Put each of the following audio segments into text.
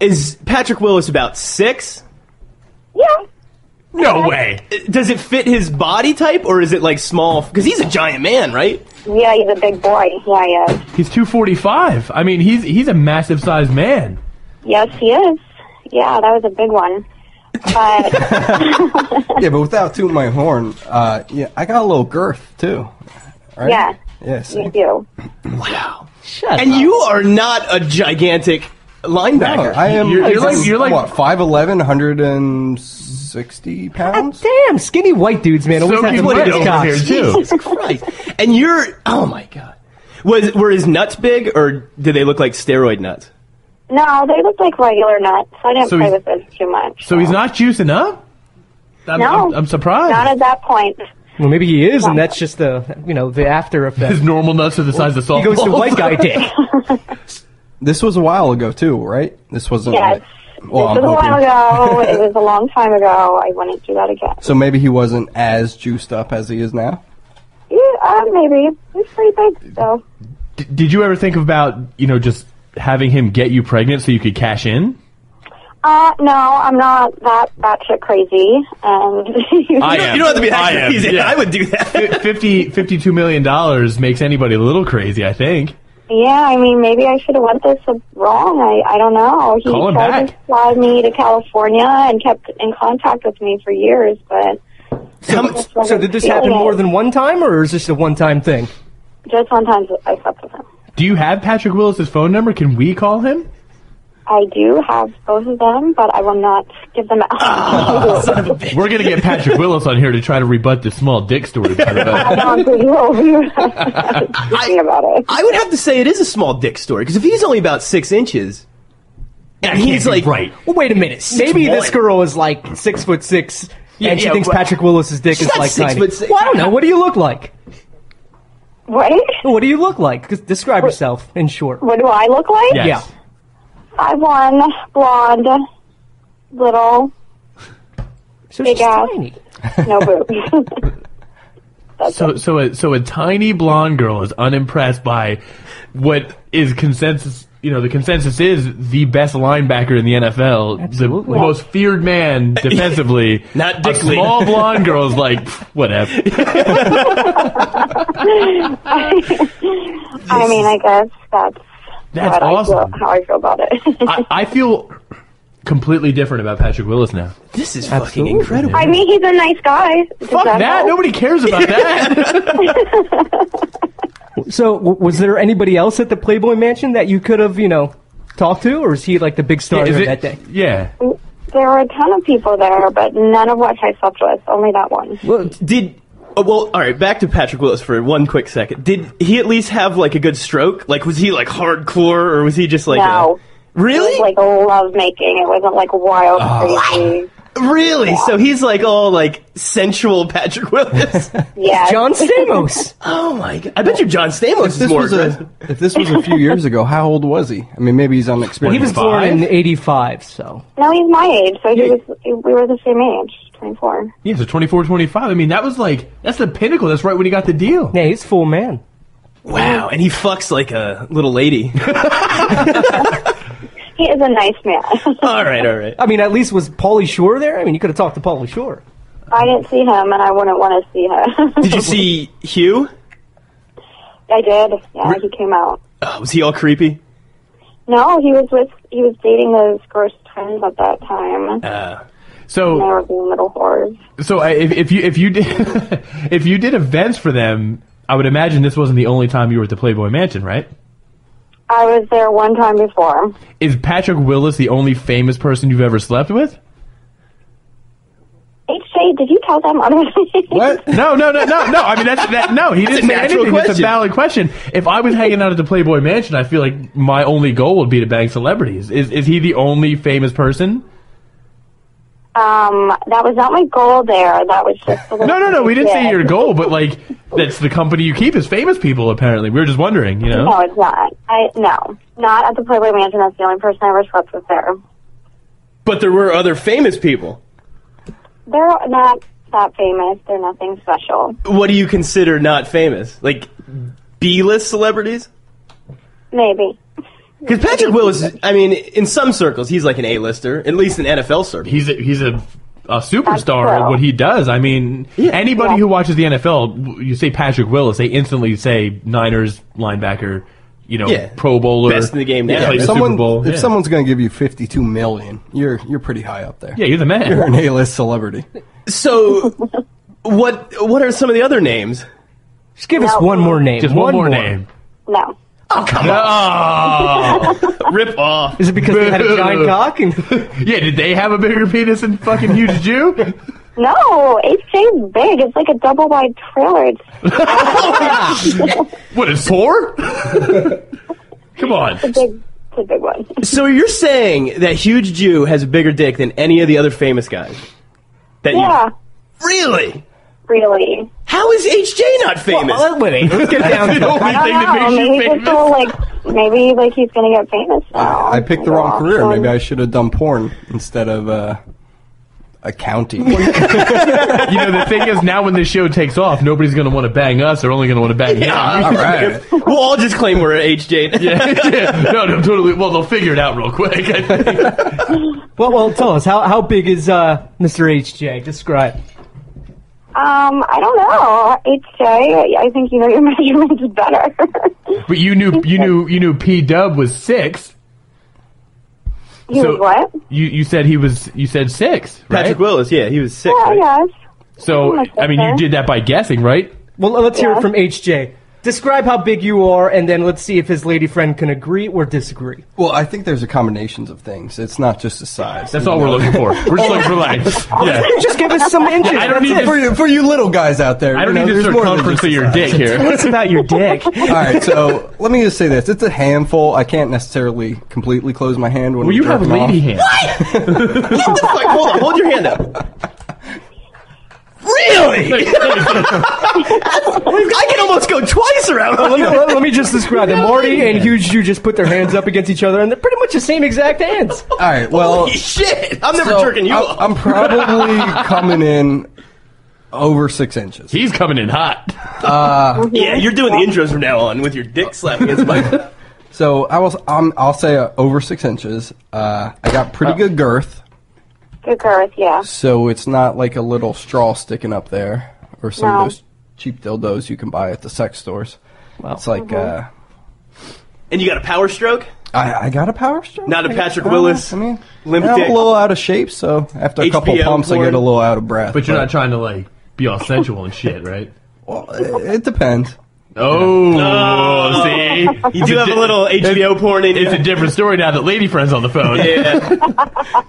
Is Patrick Willis about 6? Yeah. No way. Does it fit his body type, or is it like small? Because he's a giant man, right? Yeah, he's a big boy. Yeah, he is. He's 245. I mean, he's a massive sized man. Yes, he is. Yeah, that was a big one. But Yeah, but without tooting my horn, yeah, I got a little girth too. Right? yeah, Yes. you do. Wow. And you are not a gigantic linebacker. I am. You're like what, 5'11", 160 pounds? Damn, skinny white dudes, man. Always Soaking have the wet biggest over cocks. here, too. Jesus Christ. And you're, oh my God. Were his nuts big, or did they look like steroid nuts? No, they look like regular nuts. I didn't So play he's- with it too much. So he's not juicing up? No. I'm surprised. Not at that point. Well, maybe he is, and that's just the after effect. His normal nuts are the size of softballs. He goes to white guy dick. This was a while ago too, right? This wasn't. Yes. Well, This was I'm a while hoping. ago. It was a long time ago. I wouldn't do that again. So maybe he wasn't as juiced up as he is now. Yeah, maybe. He's pretty big, though. Did you ever think about, just having him get you pregnant so you could cash in? No, I'm not that batshit crazy. And I am. You don't have to be I that am, crazy. yeah. I would do that. $52 million makes anybody a little crazy, I think. yeah, I mean, maybe I should have went this wrong. I don't know. He Call him tried back. to fly me to California and kept in contact with me for years, but So did this happen more than one time, or is this a one-time thing? just sometimes I slept with him. Do you have Patrick Willis' phone number? Can we call him? I do have both of them, but I will not give them out. We're going to get Patrick Willis on here to try to rebut this small dick story. by the way. I don't think you will be thinking about it. I would have to say it is a small dick story, because if he's only about 6 inches, and he's like, right. Well, wait a minute. Maybe this 6'1". girl is like 6'6", and she yeah, thinks but- Patrick Willis' dick is not like 6'6". tiny. Well, I don't know. What do you look like? What? What do you look like? Just describe yourself in short. What do I look like? Yes. Yeah. 5'1", blonde, little, So Big she's ass. tiny. no boobs. That's it. So a tiny blonde girl is unimpressed by what is consensus. The consensus is the best linebacker in the NFL, Absolutely. the most feared man defensively. Not a Dick Lee. small blonde girl is like, whatever. I mean, I guess that's That's what awesome. how I feel about it. I feel completely different about Patrick Willis now. this is fucking Absolutely. incredible. I mean, he's a nice guy. Does Fuck that! help? Nobody cares about that. So was there anybody else at the Playboy Mansion that you could have, talked to, or is he like the big star Is there it- that day? Yeah. There were a ton of people there, but none of which I slept with. Only that one. Well, Well, all right, back to Patrick Willis for one quick second. Did he at least have, like, a good stroke? Like, was he, like, hardcore, or was he just, like, No. Really? It was like love making. It wasn't like wild, crazy. Really? Yeah. So he's, like, all, like, sensual Patrick Willis? Yeah. John Stamos. Oh, my God. I bet you John Stamos is If more aggressive. this was a few years ago, how old was he? I mean, maybe he's unexperienced. He was born in '85, so. No, he's my age, so we were the same age, 24. Yeah, so 24, 25. I mean, that's the pinnacle. That's right when he got the deal. Yeah, he's full man. Wow, and he fucks like a little lady. He is a nice man. all right. I mean, at least was Pauly Shore there? I mean, you could have talked to Pauly Shore. I didn't see him, and I wouldn't want to see him. Did you see Hugh? I did. Yeah, he came out. Was he all creepy? No, he was dating those gross twins at that time. They So were being little whores. if you did if you did events for them, I would imagine this wasn't the only time you were at the Playboy Mansion, right? I was there one time before. Is Patrick Willis the only famous person you've ever slept with? HJ, did you tell them honestly? What? No. I mean, no. He didn't a say natural anything. It's a question. valid question. If I was hanging out at the Playboy Mansion, I feel like my only goal would be to bang celebrities. Is he the only famous person? That was not my goal there. That was just a little No. We didn't say bit. your goal, but like that's the company you keep is famous people. Apparently, we were just wondering. No, it's not. No, not at the Playboy Mansion. That's the only person I ever slept with there. But there were other famous people. They're not that famous. They're nothing special. What do you consider not famous? Like B-list celebrities? Maybe. Because Patrick Willis, I mean, in some circles, he's like an A-lister, at least in NFL circles. He's a superstar at what he does. I mean, anybody who watches the NFL, you say Patrick Willis, they instantly say Niners linebacker, Pro Bowler, best in the game now. Plays the Super Bowl. If someone's going to give you $52 million, you're pretty high up there. Yeah, you're the man. You're an A-list celebrity. So, what are some of the other names? Just give us one more name. Just one more name. No. Oh, come on. Rip off. Is it because they had a giant cock? Yeah, did they have a bigger penis than fucking Huge Jew? No, HJ's big. It's like a double wide trailer. What, is Thor? Come on. It's a big one. So you're saying that Huge Jew has a bigger dick than any of the other famous guys? Yeah. Really? Really. How is HJ not famous? Well, wait, let's get down to it. The only thing that makes you famous. Maybe he's gonna get famous now. I picked the wrong career. Maybe I should have done porn instead of accounting. The thing is, now when this show takes off, nobody's going to want to bang us. They're only going to want to bang him. All right. We'll all just claim we're HJ. Yeah. No, totally. Well, they'll figure it out real quick, I think. Well, tell us, how big is Mr. HJ? Describe. I don't know. HJ, I think you know your measurements better. But you knew P-Dub was 6. He was what? You said you said 6, right? Patrick Willis, yeah, he was 6. Yeah, right? yes. So, I mean, you did that by guessing, right? Well, let's hear it from HJ. Describe how big you are, and then let's see if his lady friend can agree or disagree. Well, I think there's a combinations of things. It's not just the size. That's all we're looking for. We're just looking for length. Yeah. Just give us some inches. I don't need for you little guys out there. I don't need the circumference of your dick here. What's about your dick? All right, so let me just say this: it's a handful. I can't necessarily completely close my hand when. Well, you have a lady hand. What the fuck? Hold on, hold your hand up. Really? I can almost go twice around. Let me just describe it. Marty and Huge Jew just put their hands up against each other, and they're pretty much the same exact hands. All right, well, holy shit! I'm never jerking you off. I'm probably coming in over 6 inches. He's coming in hot. Yeah, you're doing the intros from now on with your dick slapping against my. So I'll say over 6 inches. I got pretty good girth. Good girth, yeah. So it's not like a little straw sticking up there, or some of those cheap dildos you can buy at the sex stores. Wow. It's like, And you got a power stroke? I got a power stroke. Not a Patrick Willis. I mean, limp I'm dick. a little out of shape, so after a couple HBO pumps, I porn. get a little out of breath. But you're not trying to, be all sensual and shit, right? Well, it depends. Oh, see? You do have a little HBO porn in you. It's a different story now that Lady Friend's on the phone. Yeah.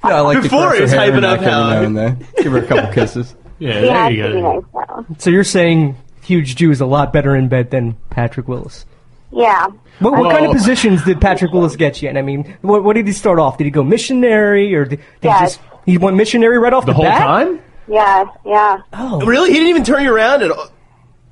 I like Before to it's caress her hair hyping and up neck every how- now and then. Give her a couple kisses. Yeah, Yeah, there you it's pretty go. nice now. So you're saying Huge Jew is a lot better in bed than Patrick Willis? Yeah. What kind of positions did Patrick Willis get you in? I mean, what did he start off? Did he go missionary, or did Yes. he went missionary right off the The whole bat? time? Yeah. Really? He didn't even turn you around at all?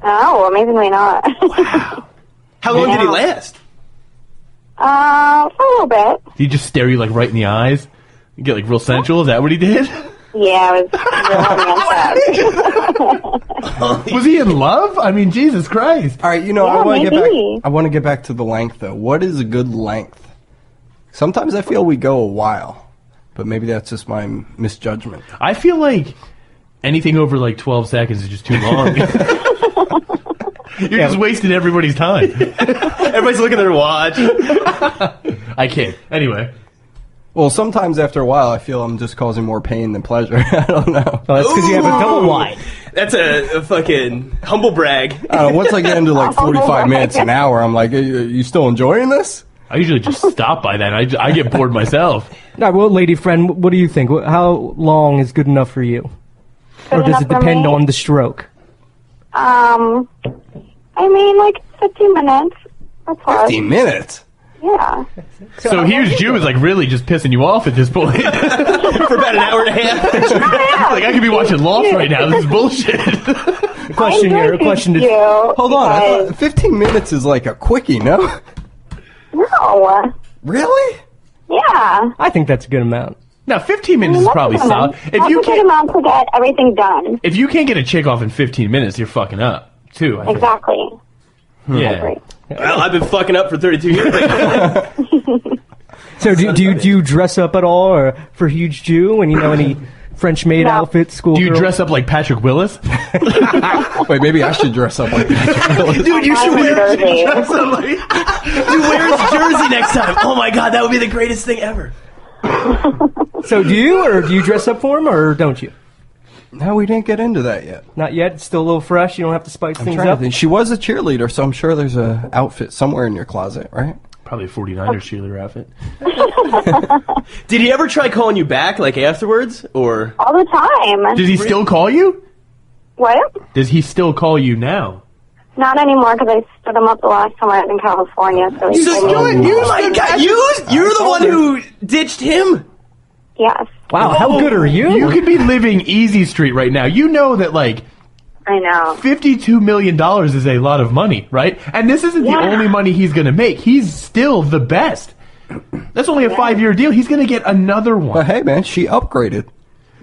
Oh, amazingly not. How long did he last? For a little bit. Did he just stare you, right in the eyes? You get, real sensual? Is that what he did? Yeah, it was really Was he in love? I mean, Jesus Christ. All right, Yeah, I want to get maybe. back. I want to get back to the length, though. What is a good length? Sometimes I feel we go a while, but maybe that's just my misjudgment. I feel like anything over, 12 seconds is just too long. You're just wasting everybody's time. Everybody's looking at their watch. I can't. Anyway. Well, sometimes after a while, I feel I'm just causing more pain than pleasure. I don't know. Well, that's because you have a double wide. That's a fucking humble brag. I don't know. Once I get into 45 minutes, an hour, I'm like, are you still enjoying this? I usually just stop by that. I get bored myself. All right, well, lady friend, what do you think? How long is good enough for you? Or does enough it for depend me? on the stroke? I mean, 15 minutes or plus. 15 minutes? Yeah. So Huge Jew is really just pissing you off at this point. For about an hour and a half. I could be watching Lost right now. This is bullshit. A question here. A question to Hold on. I thought 15 minutes is like a quickie, no? No. Really? Yeah. I think that's a good amount. Now, 15 minutes is probably solid. That's a good amount to get everything done. If you can't get a chick off in 15 minutes, you're fucking up, too. I think. Exactly. Yeah. Great. Well, I've been fucking up for 32 years. So do you dress up at all or for Huge Jew and any French maid outfit school? Do you dress up like Patrick Willis? Wait, maybe I should dress up like Patrick Willis. Dude, you should wear Jersey. his jersey next time. Oh my god, that would be the greatest thing ever. So do you dress up for him or don't you? No, we didn't get into that yet. Not yet. It's still a little fresh. You don't have to spice I'm things trying to up. think. She was a cheerleader, so I'm sure there's a outfit somewhere in your closet, right? Probably a 49ers cheerleader outfit. Did he ever try calling you back, like, afterwards? Or All the time. Does he still call you? What? Does he still call you now? Not anymore, because I stood him up the last time I was in California. So he So told me- oh my god, you're the one who ditched him? Yes, Wow, how good are you? You could be living easy street right now. You know that, like, I know. $52 million is a lot of money, right? And this isn't the only money he's going to make. He's still the best. That's only a 5-year deal. He's going to get another But one. hey, man, she upgraded.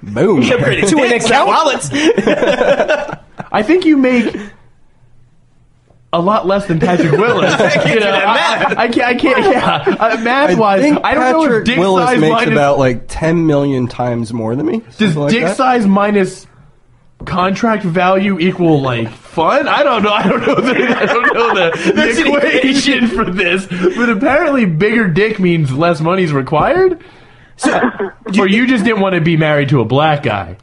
Boom. To an account wallets. I think you make a lot less than Patrick Willis. I can't. Yeah, math-wise, I don't know if Patrick dick Willis size makes minus about like 10 million times more than me. does Something like dick that. size minus contract value equal like fun? I don't know. I don't know the equation for this. But apparently, bigger dick means less money's required. Or you just didn't want to be married to a black guy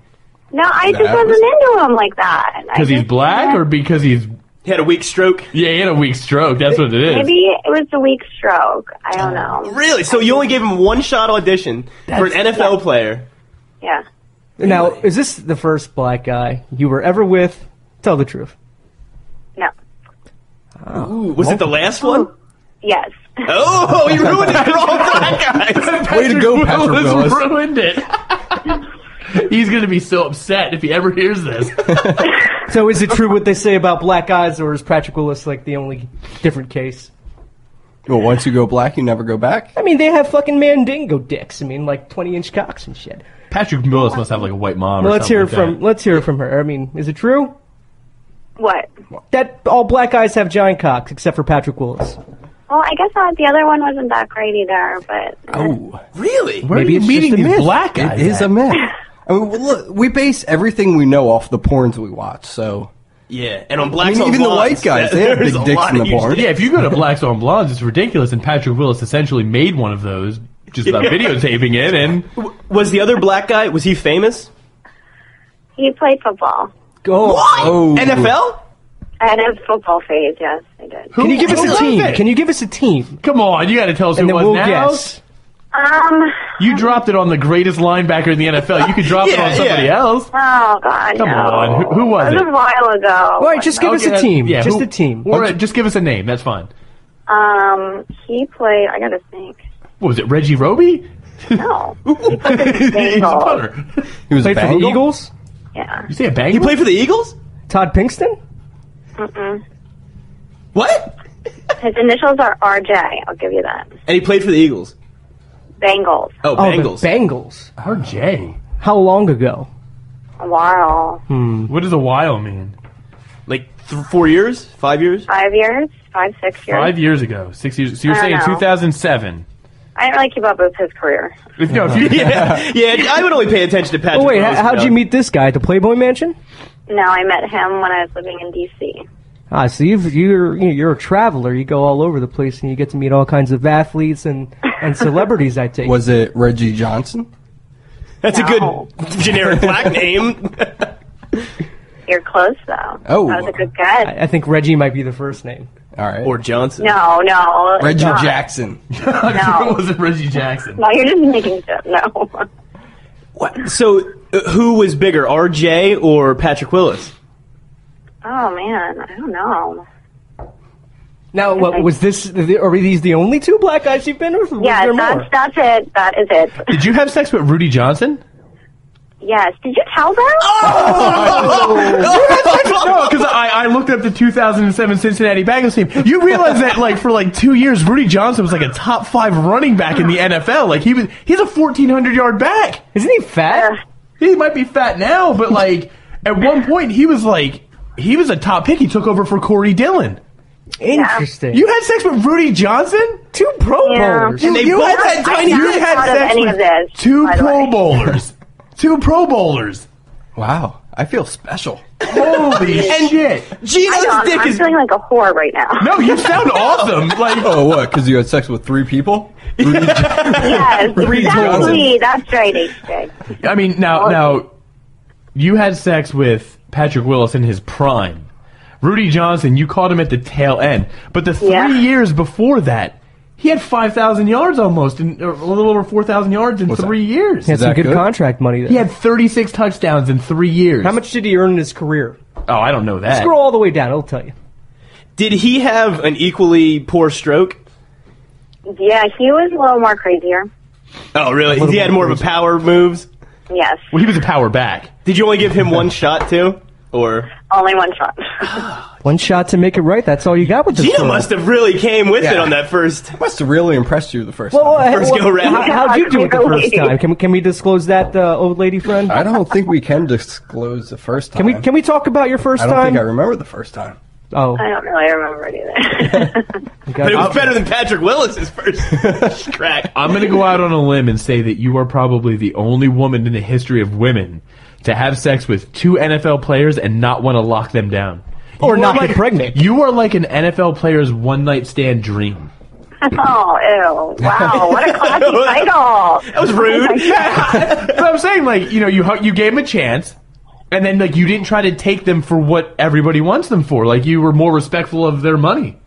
No, I just That wasn't was- into him like that. because he's black, or because he's He had a weak stroke. he had a weak stroke. That's what it is. Maybe it was a weak stroke. I don't know. Really? So you only gave him one shot audition for an NFL player? Yeah. Now, is this the first black guy you were ever with? Tell the truth. No. Ooh, was it the last one? Yes. Oh, he ruined it for all black guys. Way to go, Patrick Willis. Ruined it. He's going to be so upset if he ever hears this. So is it true what they say about black guys, or is Patrick Willis like the only different case? Well, once you go black, you never go back. I mean, they have fucking mandingo dicks. I mean, like 20-inch cocks and shit. Patrick Willis must have like a white mom. Well, or let's hear something like it from her. I mean, is it true What? that all black guys have giant cocks except for Patrick Willis? Well, I guess the other one wasn't that great either, but Oh, Really? that. Where Maybe are you it's meeting just a these myth. black guys? it is a myth. I mean, well, look, we base everything we know off the porns we watch, so... Yeah, and on Blacks I mean, on even the Blondes, white guys, they have there's big a dicks lot in of the huge porn. dicks. Yeah, if you go to Blacks on Blondes, it's ridiculous, and Patrick Willis essentially made one of those just by videotaping it, and Was the other black guy, was he famous? he played football. Go. Oh. NFL? I had a football phase, yes, I did. Can you give us Who a was team? it? Can you give us a team? Come on, you got to tell us And who then it was we'll now. guess. You dropped it on the greatest linebacker in the NFL. You could drop it Yeah, on somebody yeah. else. Oh, God, Come no. on, who was It was it? a while ago. All right, just give us a team. Yeah, just who- a team. Or just give us a name. That's fine. He played, I gotta think. What was it, Reggie Roby? No. He played for the He's a Bengals. punter. He was Played a for the Bengal? Eagles. Yeah. You say a banger? He played for the Eagles? Todd Pinkston. What? His initials are RJ, I'll give you that. And he played for the Eagles. Bengals. Oh, Oh, Bengals. the Bengals. RJ. How long ago? A while. What does a while mean? Like 4 years? 5 years? 5 years? 5, 6 years? 5 years ago. 6 years. So you're I saying don't know. 2007. I didn't really keep up with his career. No, if you, Yeah, I would only pay attention to Patrick Oh wait, Willis, how'd though. you meet this guy at the Playboy Mansion? No, I met him when I was living in D.C. Ah, so you're a traveler. You go all over the place and you get to meet all kinds of athletes and celebrities. I take. Was it Reggie Johnson? That's No. a good generic black name. You're close, though. Oh. That was a good guess. I think Reggie might be the first name. All right. Or Johnson. No. it's Reggie not. Jackson. it No. wasn't Reggie Jackson. No, you're just making shit. No. What? So, who was bigger, RJ or Patrick Willis? Oh, man. I don't know. Now, what was this? Are these the only two black guys you've been with? Or was Yes, there more? that's it. That is it. Did you have sex with Rudy Johnson? Yes. Did you tell them? No, because I looked up the 2007 Cincinnati Bengals team. You realize that for 2 years, Rudy Johnson was like a top 5 running back in the NFL. Like he's a 1,400-yard back. Isn't he fat? He might be fat now, but at one point he was a top pick. He took over for Corey Dillon. Interesting. You had sex with Rudy Johnson? 2 Pro Bowlers. And they You both had had tiny you dicks. had Out of sex any with of this, 2 by the Pro way. Bowlers. 2 Pro Bowlers. Wow, I feel special. Holy shit. Gino's dick I'm is... feeling like a whore right now. No, you sound awesome. Like, Oh, what? Because you had sex with 3 people? Yes, Reed exactly. That's right, HJ. I mean, now, you had sex with Patrick Willis in his prime. Rudy Johnson, you caught him at the tail end. But the 3 years before that, he had 5,000 yards almost, or a little over 4,000 yards in 3 years. He had Is some that good good? contract money there. He had 36 touchdowns in 3 years. How much did he earn in his career? Oh, I don't know that. Scroll all the way down. It'll tell you. Did he have an equally poor stroke? Yeah, he was a little more crazier. Oh, really? He had more of a power moves? Yes, Well, he was a power back. Did you only give him one shot, too? Or... only one shot. 1 shot to make it right. That's all you got with this Gino girl. must have really came with it Yeah. on that first... Must have really impressed you the first Well, time. First go round. How'd you do it the first Clearly. time? Can we disclose that, old lady friend? I don't think we can disclose the first time. Can we talk about your first I don't time? think I remember the first time. Oh, I don't really remember it either. But it was better than Patrick Willis's first crack. I'm going to go out on a limb and say that you are probably the only woman in the history of women to have sex with 2 NFL players and not want to lock them down. Or You not are get pregnant. You are like an NFL player's one-night stand dream. Oh, ew. Wow, what a classy title. That was rude. But I'm saying, like, you gave them a chance, and then, like, you didn't try to take them for what everybody wants them for. Like, you were more respectful of their money.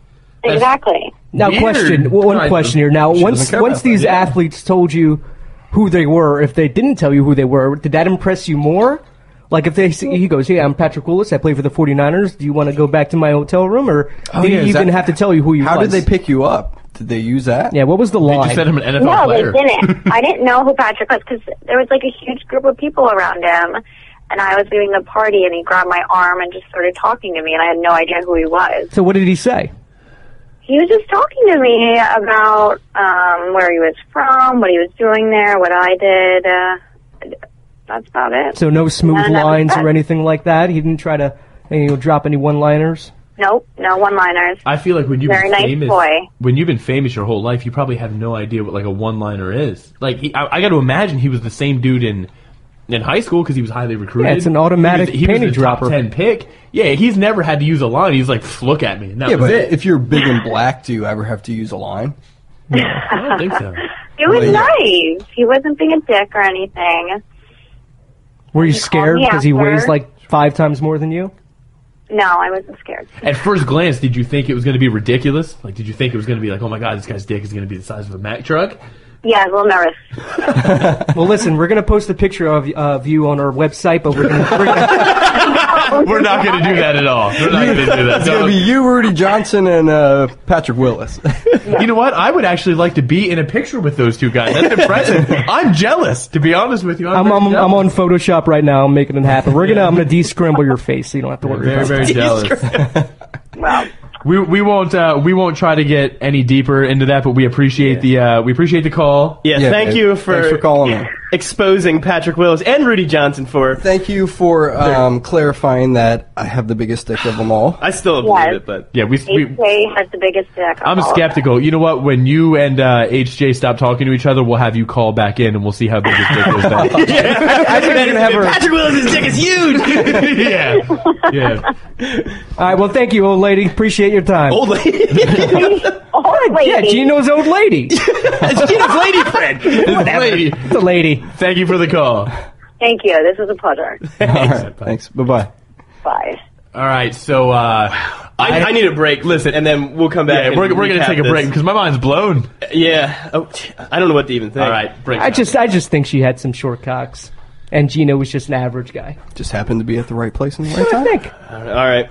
Exactly. now weird. one question here. Now, doesn't once care about these that. athletes told you who they were, if they didn't tell you who they were, did that impress you more? Like if he goes, "Hey, I'm Patrick Willis. I play for the 49ers. Do you want to go back to my hotel room?" Or did he even have to tell you who you How was? did they pick you up? Did they use that? Yeah, what was the They line? just said I'm an NFL No, player. they didn't. I didn't know who Patrick was because there was like a huge group of people around him, and I was doing the party, and he grabbed my arm and just started talking to me, and I had no idea who he was. So what did he say? He was just talking to me about where he was from, what he was doing there, what I did. That's about it. So no smooth And that was lines that. or anything like that? He didn't try to drop any one-liners? Nope, no one-liners. I feel like when you've Very been nice famous, boy. when you've been famous your whole life, you probably have no idea what like a one-liner is. Like I got to imagine he was the same dude in high school because he was highly recruited. Yeah, it's an automatic he was panty the top dropper. 10 pick. Yeah, he's never had to use a line. He's like, look at me. And that Yeah, was but it. if you're big and black, do you ever have to use a line? I don't think so. It was Well, yeah. nice. He wasn't being a dick or anything. Were you He called scared me because he after. weighs like 5 times more than you? No, I wasn't scared. At first glance, did you think it was going to be ridiculous? Like, did you think it was going to be like, oh my god, this guy's dick is going to be the size of a Mack truck? Yeah, I was a little nervous. Well, listen, we're going to post a picture of you on our website, but we're gonna We're not going to do that at all. We're not going to do that. It's going to be you, Rudy Johnson, and Patrick Willis. You know what? I would actually like to be in a picture with those two guys. That's impressive. I'm jealous, to be honest with you. I'm on Photoshop right now. I'm making it happen. I'm gonna de-scramble your face so you don't have to worry very, about very it. jealous. Well, We won't try to get any deeper into that, but we appreciate the call. Yeah, Yeah, thank man. you Thanks for calling in. exposing Patrick Willis and Rudy Johnson for... Thank you for clarifying that I have the biggest dick of them all. I still don't Yes. believe it, but... Yeah, we HJ has the biggest dick. I'm of all of skeptical. You know what? When you and HJ stop talking to each other, we'll have you call back in, and we'll see how big his dick is then. I think we're gonna have her. Patrick Willis' dick is huge! yeah. All right. Well, thank you, old lady. Appreciate your time. Old lady. them. Old lady. Yeah, Gino's old lady. It's Gino's lady friend. Lady, It's a lady. thank you for the call. Thank you. This was a pleasure. All right, thanks. Bye-bye. Bye. All right, so I need a break. Listen, and then we'll come back. yeah, and we're going to recap take a this. break because my mind's blown. Yeah. Oh, I don't know what to even think. All right, break. I just think she had some short cocks, and Gino was just an average guy. Just happened to be at the right place in the right time. I think. All right.